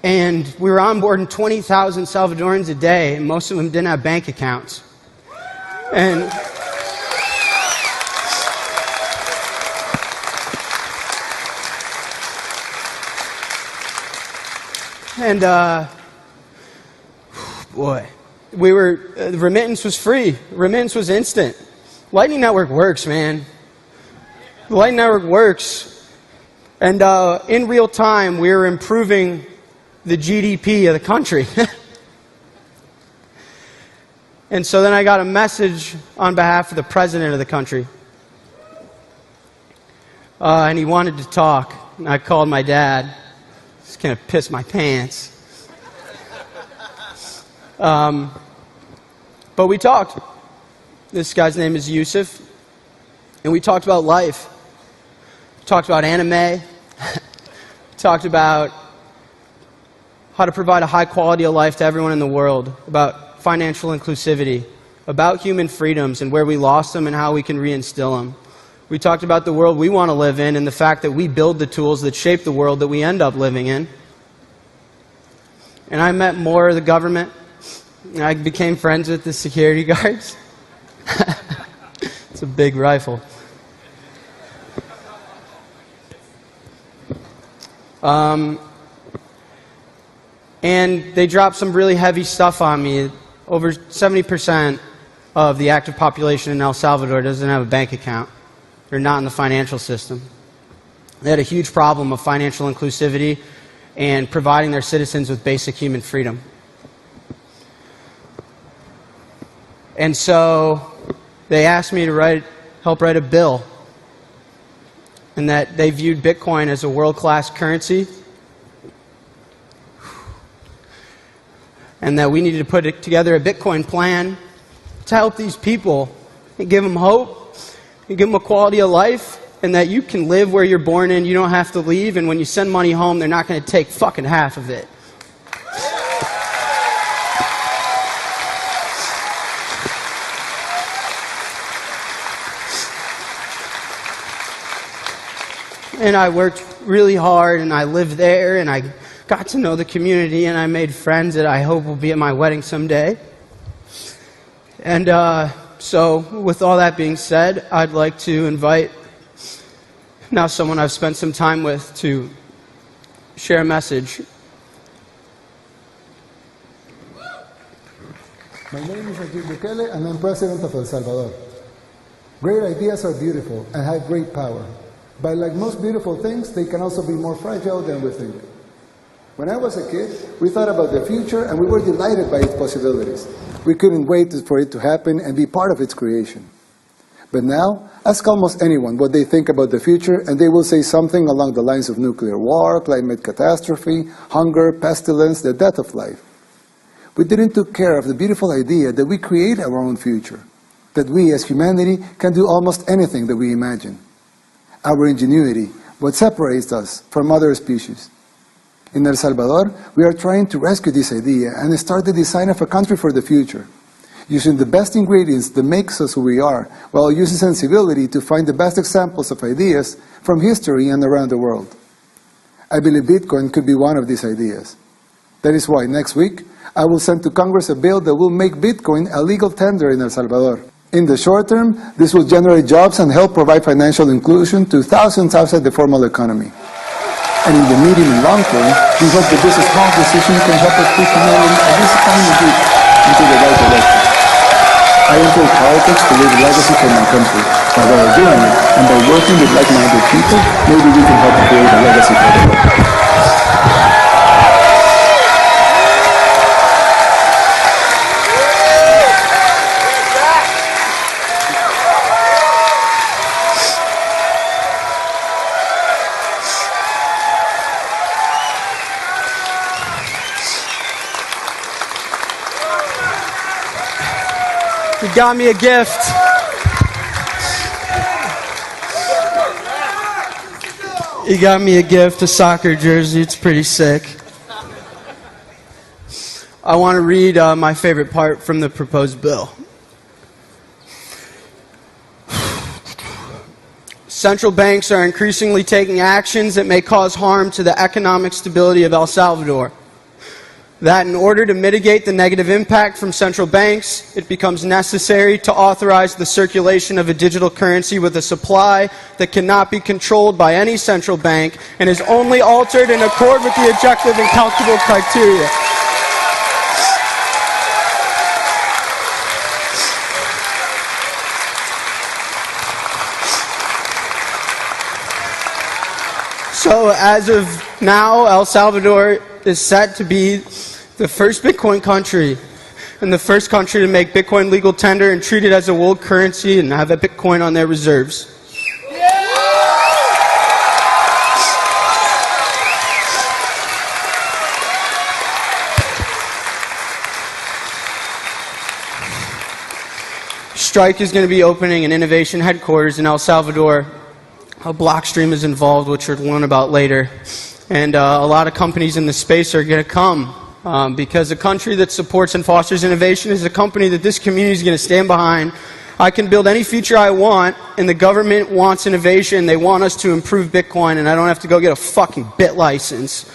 And we were onboarding 20,000 Salvadorans a day, and most of them didn't have bank accounts. And boy, the remittance was free. Remittance was instant. Lightning Network works, man. The Lightning Network works. And in real time, we were improving the GDP of the country. And so then I got a message on behalf of the president of the country. And he wanted to talk. And I called my dad. Just kind of pissed my pants. But we talked. This guy's name is Yusuf. And we talked about life. We talked about anime. We talked about how to provide a high quality of life to everyone in the world, about financial inclusivity, about human freedoms and where we lost them and how we can reinstill them. We talked about the world we want to live in and the fact that we build the tools that shape the world that we end up living in. And I met more of the government. I became friends with the security guards. It's a big rifle. And they dropped some really heavy stuff on me. Over 70% of the active population in El Salvador doesn't have a bank account. They're not in the financial system. They had a huge problem of financial inclusivity and providing their citizens with basic human freedom. And so they asked me to help write a bill, and that they viewed Bitcoin as a world-class currency, and that we needed to put together a Bitcoin plan to help these people and give them hope and give them a quality of life, and that you can live where you're born in, you don't have to leave, and when you send money home, they're not going to take fucking half of it. And I worked really hard, and I lived there, and I got to know the community, and I made friends that I hope will be at my wedding someday. And so, with all that being said, I'd like to invite now someone I've spent some time with to share a message. My name is Nayib Bukele, and I'm president of El Salvador. Great ideas are beautiful and have great power. But like most beautiful things, they can also be more fragile than we think. When I was a kid, we thought about the future and we were delighted by its possibilities. We couldn't wait for it to happen and be part of its creation. But now, ask almost anyone what they think about the future and they will say something along the lines of nuclear war, climate catastrophe, hunger, pestilence, the death of life. We didn't take care of the beautiful idea that we create our own future, that we as humanity can do almost anything that we imagine. Our ingenuity, what separates us from other species. In El Salvador, we are trying to rescue this idea and start the design of a country for the future, using the best ingredients that makes us who we are, while using sensibility to find the best examples of ideas from history and around the world. I believe Bitcoin could be one of these ideas. That is why next week, I will send to Congress a bill that will make Bitcoin a legal tender in El Salvador. In the short term, this will generate jobs and help provide financial inclusion to thousands outside the formal economy. And in the medium and long term, we hope that this small decision can help us push humanity and this economy deep into the right direction. I enter politics to leave a legacy for my country. By doing it, and by working with like-minded people, maybe we can help create a legacy for the world. He got me a gift. He got me a gift, a soccer jersey. It's pretty sick. I want to read my favorite part from the proposed bill. Central banks are increasingly taking actions that may cause harm to the economic stability of El Salvador. that in order to mitigate the negative impact from central banks, it becomes necessary to authorize the circulation of a digital currency with a supply that cannot be controlled by any central bank and is only altered in accord with the objective and calculable criteria. So as of now, El Salvador is set to be the first Bitcoin country and the first country to make Bitcoin legal tender and treat it as a world currency and have a Bitcoin on their reserves. Strike is going to be opening an innovation headquarters in El Salvador. Blockstream is involved, which we'll learn about later. And a lot of companies in the space are going to come because a country that supports and fosters innovation is a company that this community is going to stand behind. I can build any feature I want, and the government wants innovation. They want us to improve Bitcoin, and I don't have to go get a fucking bit license.